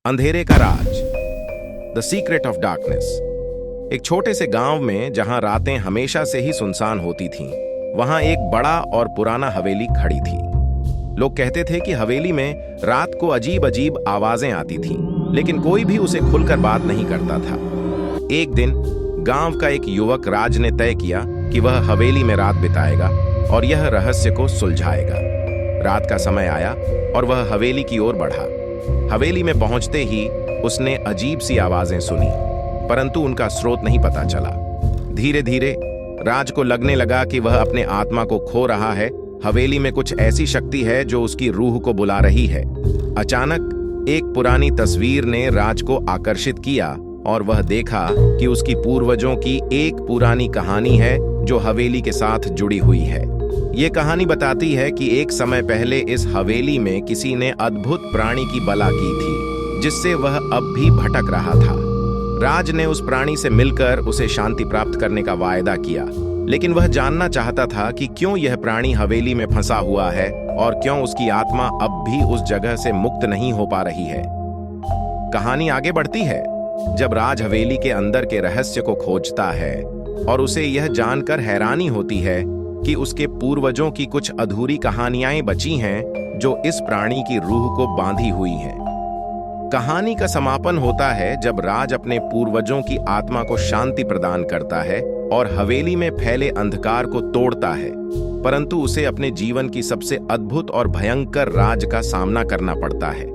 अंधेरे का राज, the secret of darkness. एक छोटे से गांव में जहां रातें हमेशा से ही सुनसान होती थीं, वहां एक बड़ा और पुराना हवेली खड़ी थी। लोग कहते थे कि हवेली में रात को अजीब अजीब आवाजें आती थीं, लेकिन कोई भी उसे खुलकर बात नहीं करता था। एक दिन गांव का एक युवक राज ने तय किया कि वह हवेली में रात बिताएगा और यह रहस्य को सुलझाएगा। रात का समय आया और वह हवेली की ओर बढ़ा। हवेली में पहुंचते ही उसने अजीब सी आवाजें सुनी, परंतु उनका स्रोत नहीं पता चला। धीरे धीरे राज को लगने लगा कि वह अपने आत्मा को खो रहा है। हवेली में कुछ ऐसी शक्ति है जो उसकी रूह को बुला रही है। अचानक एक पुरानी तस्वीर ने राज को आकर्षित किया और वह देखा कि उसकी पूर्वजों की एक पुरानी कहानी है जो हवेली के साथ जुड़ी हुई है। ये कहानी बताती है कि एक समय पहले इस हवेली में किसी ने अद्भुत प्राणी की बला की थी, जिससे वह अब भी भटक रहा था। राज ने उस प्राणी से मिलकर उसे शांति प्राप्त करने का वायदा किया, लेकिन वह जानना चाहता था कि क्यों यह प्राणी हवेली में फंसा हुआ है और क्यों उसकी आत्मा अब भी उस जगह से मुक्त नहीं हो पा रही है। कहानी आगे बढ़ती है जब राज हवेली के अंदर के रहस्य को खोजता है और उसे यह जानकर हैरानी होती है कि उसके पूर्वजों की कुछ अधूरी कहानियां बची हैं जो इस प्राणी की रूह को बांधी हुई हैं। कहानी का समापन होता है जब राज अपने पूर्वजों की आत्मा को शांति प्रदान करता है और हवेली में फैले अंधकार को तोड़ता है, परंतु उसे अपने जीवन की सबसे अद्भुत और भयंकर राज का सामना करना पड़ता है।